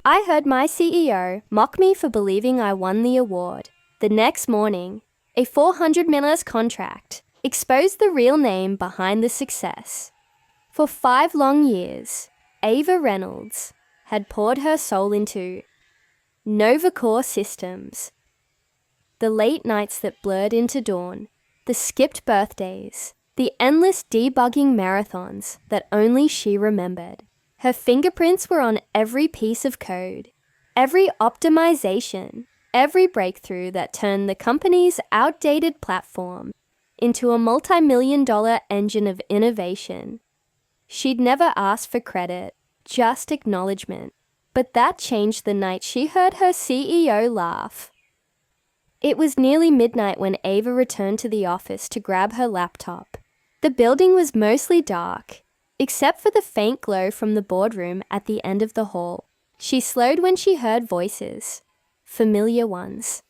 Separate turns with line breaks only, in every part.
I heard my CEO mock me for believing I won the award. The next morning, a $400 million contract exposed the real name behind the success. For 5 long years, Ava Reynolds had poured her soul into NovaCore Systems. The late nights that blurred into dawn, the skipped birthdays, the endless debugging marathons that only she remembered. Her fingerprints were on every piece of code, every optimization, every breakthrough that turned the company's outdated platform into a multi-million-dollar engine of innovation. She'd never asked for credit, just acknowledgement. But that changed the night she heard her CEO laugh. It was nearly midnight when Ava returned to the office to grab her laptop. The building was mostly dark, except for the faint glow from the boardroom at the end of the hall. She slowed when she heard voices, familiar ones.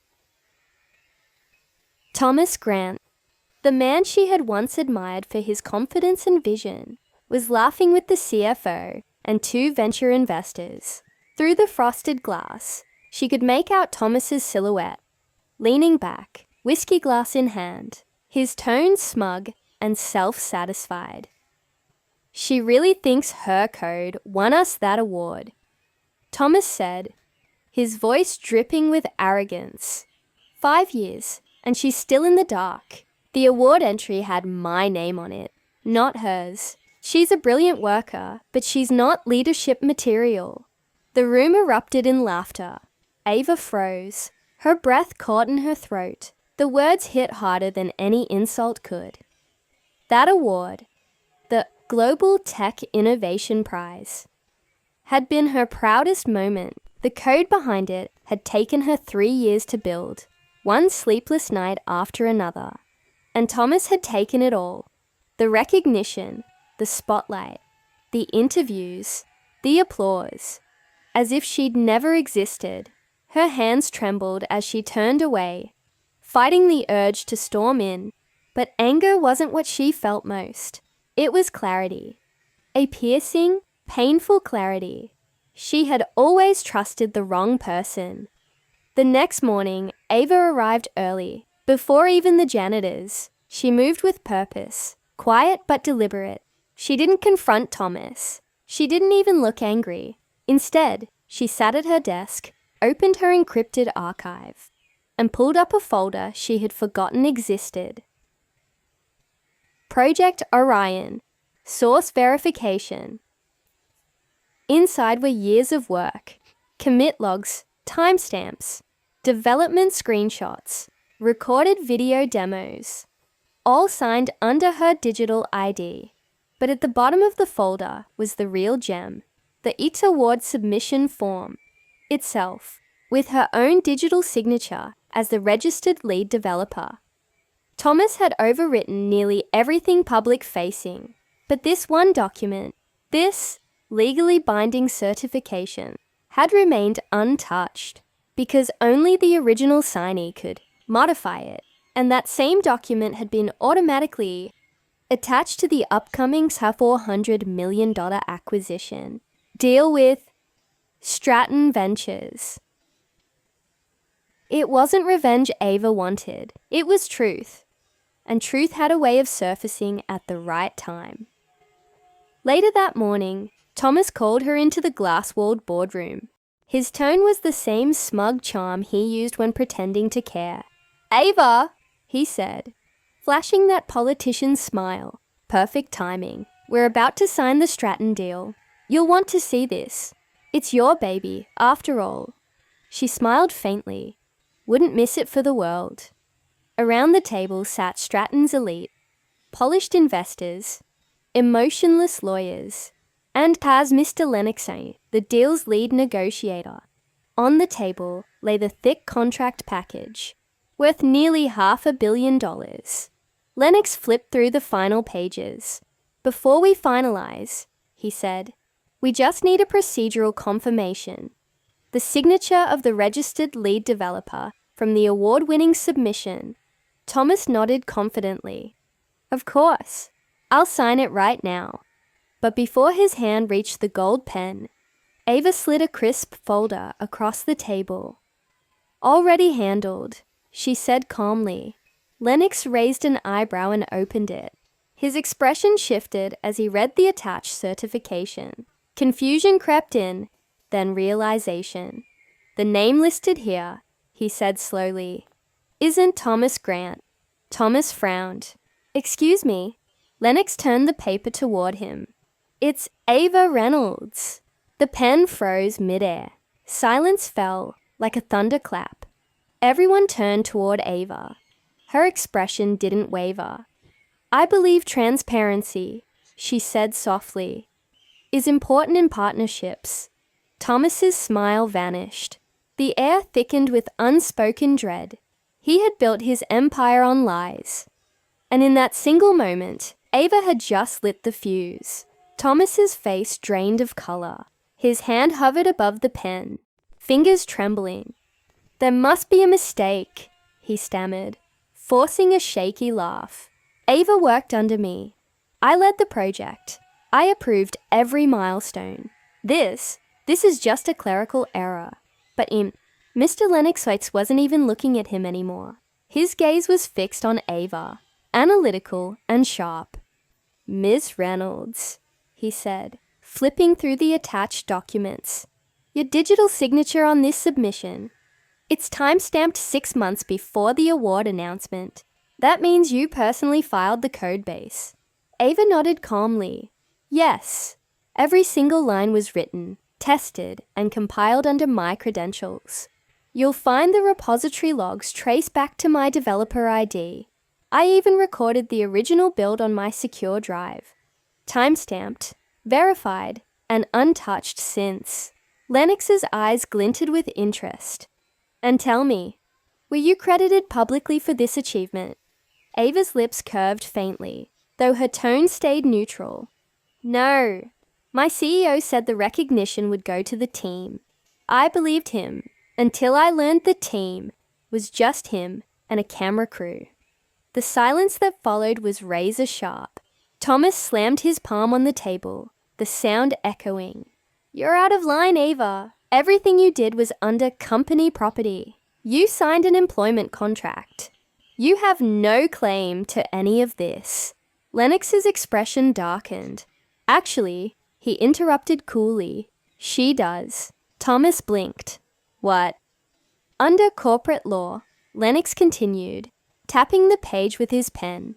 Thomas Grant, the man she had once admired for his confidence and vision, was laughing with the CFO and 2 venture investors. Through the frosted glass, she could make out Thomas's silhouette, leaning back, whiskey glass in hand, his tone smug and self-satisfied. She really thinks her code won us that award, Thomas said, his voice dripping with arrogance. 5 years, and she's still in the dark. The award entry had my name on it, not hers. She's a brilliant worker, but she's not leadership material. The room erupted in laughter. Ava froze. Her breath caught in her throat. The words hit harder than any insult could. That award, the Global Tech Innovation Prize, had been her proudest moment. The code behind it had taken her 3 years to build, one sleepless night after another. And Thomas had taken it all. The recognition, the spotlight, the interviews, the applause, as if she'd never existed. Her hands trembled as she turned away, fighting the urge to storm in. But anger wasn't what she felt most. It was clarity. A piercing, painful clarity. She had always trusted the wrong person. The next morning, Ava arrived early. Before even the janitors, she moved with purpose, quiet but deliberate. She didn't confront Thomas. She didn't even look angry. Instead, she sat at her desk, opened her encrypted archive, and pulled up a folder she had forgotten existed. Project Orion, Source Verification. Inside were years of work, commit logs, timestamps, development screenshots, recorded video demos, all signed under her digital ID. But at the bottom of the folder was the real gem, the ITS Award submission form itself, with her own digital signature as the registered lead developer. Thomas had overwritten nearly everything public-facing, but this one document, this legally binding certification, had remained untouched because only the original signee could modify it, and that same document had been automatically attached to the upcoming $400 million acquisition deal with Stratton Ventures. It wasn't revenge Ava wanted, it was truth, and truth had a way of surfacing at the right time. Later that morning, Thomas called her into the glass-walled boardroom. His tone was the same smug charm he used when pretending to care. "Ava," he said, flashing that politician's smile. "Perfect timing. We're about to sign the Stratton deal. You'll want to see this. It's your baby, after all." She smiled faintly. Wouldn't miss it for the world. Around the table sat Stratton's elite, polished investors, emotionless lawyers, and Paz Mr. Lennoxine, the deal's lead negotiator. On the table lay the thick contract package, worth nearly $500 million. Lennox flipped through the final pages. "Before we finalize," he said, "we just need a procedural confirmation. The signature of the registered lead developer from the award-winning submission." Thomas nodded confidently. "Of course. I'll sign it right now." But before his hand reached the gold pen, Ava slid a crisp folder across the table. "Already handled," she said calmly. Lennox raised an eyebrow and opened it. His expression shifted as he read the attached certification. Confusion crept in, then realization. "The name listed here," he said slowly, "isn't Thomas Grant." Thomas frowned. "Excuse me." Lennox turned the paper toward him. "It's Ava Reynolds." The pen froze midair. Silence fell like a thunderclap. Everyone turned toward Ava. Her expression didn't waver. "I believe transparency," she said softly, "is important in partnerships." Thomas's smile vanished. The air thickened with unspoken dread. He had built his empire on lies. And in that single moment, Ava had just lit the fuse. Thomas's face drained of color. His hand hovered above the pen, fingers trembling. "There must be a mistake," he stammered, forcing a shaky laugh. "Ava worked under me. I led the project. I approved every milestone. This is just a clerical error." But Mr. Lennox wasn't even looking at him anymore. His gaze was fixed on Ava, analytical and sharp. "Ms. Reynolds," he said, flipping through the attached documents. "Your digital signature on this submission. It's time-stamped 6 months before the award announcement. That means you personally filed the code base." Ava nodded calmly. "Yes, every single line was written, tested, and compiled under my credentials. You'll find the repository logs trace back to my developer ID. I even recorded the original build on my secure drive. Time-stamped, verified, and untouched since." Lennox's eyes glinted with interest. "And tell me, were you credited publicly for this achievement?" Ava's lips curved faintly, though her tone stayed neutral. "No. My CEO said the recognition would go to the team. I believed him until I learned the team was just him and a camera crew." The silence that followed was razor sharp. Thomas slammed his palm on the table, the sound echoing. "You're out of line, Ava. Everything you did was under company property. You signed an employment contract. You have no claim to any of this." Lennox's expression darkened. "Actually," he interrupted coolly, "she does." Thomas blinked. "What?" "Under corporate law," Lennox continued, tapping the page with his pen,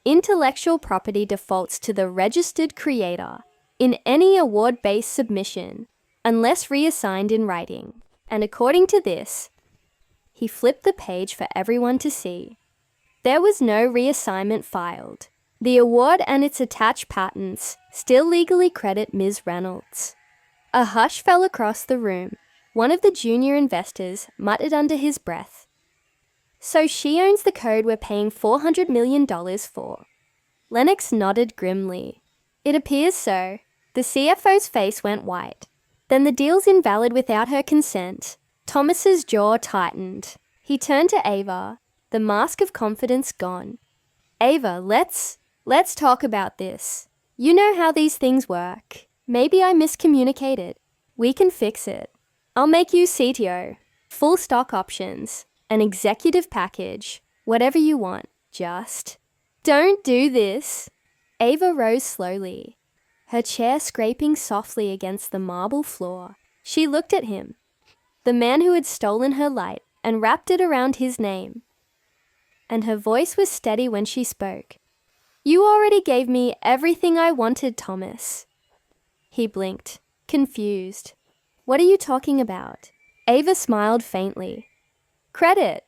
"intellectual property defaults to the registered creator in any award-based submission, unless reassigned in writing. And according to this," he flipped the page for everyone to see, "there was no reassignment filed. The award and its attached patents still legally credit Ms. Reynolds." A hush fell across the room. One of the junior investors muttered under his breath, "So she owns the code we're paying $400 million for." Lennox nodded grimly. "It appears so." The CFO's face went white. "Then the deal's invalid without her consent." Thomas's jaw tightened. He turned to Ava, the mask of confidence gone. "Ava, let's talk about this. You know how these things work. Maybe I miscommunicated. We can fix it. I'll make you CTO, full stock options, an executive package, whatever you want. Just don't do this." Ava rose slowly, her chair scraping softly against the marble floor. She looked at him, the man who had stolen her light and wrapped it around his name. And her voice was steady when she spoke. "You already gave me everything I wanted, Thomas." He blinked, confused. "What are you talking about?" Ava smiled faintly. "Credit."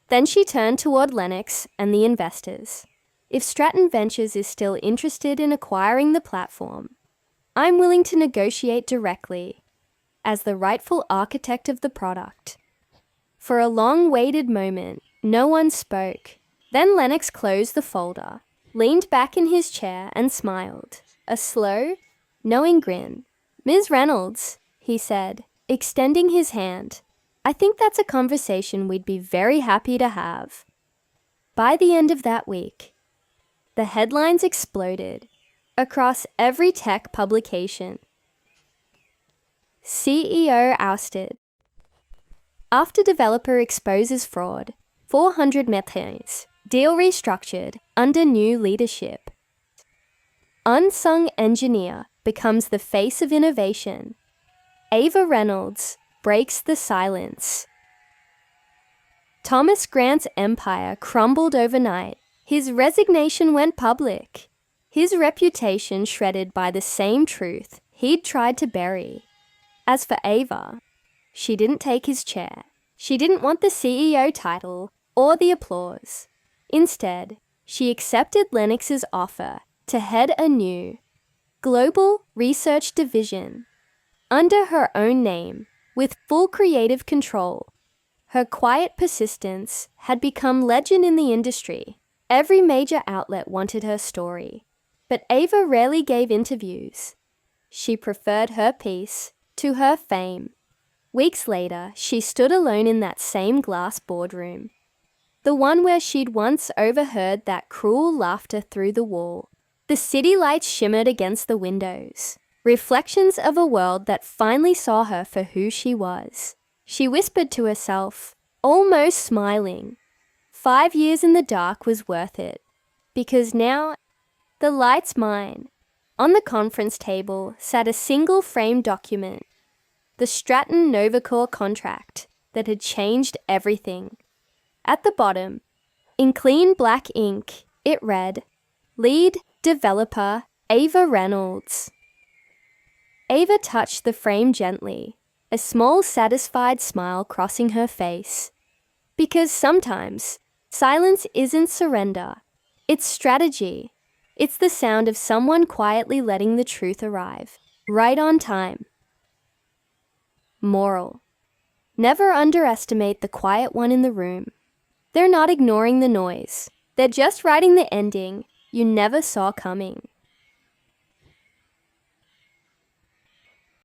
Then she turned toward Lennox and the investors. "If Stratton Ventures is still interested in acquiring the platform, I'm willing to negotiate directly as the rightful architect of the product." For a long-waited moment, no one spoke. Then Lennox closed the folder, leaned back in his chair and smiled, a slow, knowing grin. "Ms. Reynolds," he said, extending his hand, "I think that's a conversation we'd be very happy to have." By the end of that week, the headlines exploded across every tech publication. CEO ousted. After developer exposes fraud, 400 methane. Deal restructured under new leadership. Unsung engineer becomes the face of innovation. Ava Reynolds breaks the silence. Thomas Grant's empire crumbled overnight. His resignation went public. His reputation shredded by the same truth he'd tried to bury. As for Ava, she didn't take his chair. She didn't want the CEO title or the applause. Instead, she accepted Lennox's offer to head a new global research division under her own name with full creative control. Her quiet persistence had become legend in the industry. Every major outlet wanted her story, but Ava rarely gave interviews. She preferred her peace to her fame. Weeks later, she stood alone in that same glass boardroom, the one where she'd once overheard that cruel laughter through the wall. The city lights shimmered against the windows, reflections of a world that finally saw her for who she was. She whispered to herself, almost smiling, 5 years in the dark was worth it, because now the light's mine. On the conference table sat a single framed document, the Stratton Novacore contract that had changed everything. At the bottom, in clean black ink, it read, Lead Developer Ava Reynolds. Ava touched the frame gently, a small satisfied smile crossing her face. Because sometimes, silence isn't surrender. It's strategy. It's the sound of someone quietly letting the truth arrive, right on time. Moral: never underestimate the quiet one in the room. They're not ignoring the noise. They're just writing the ending you never saw coming.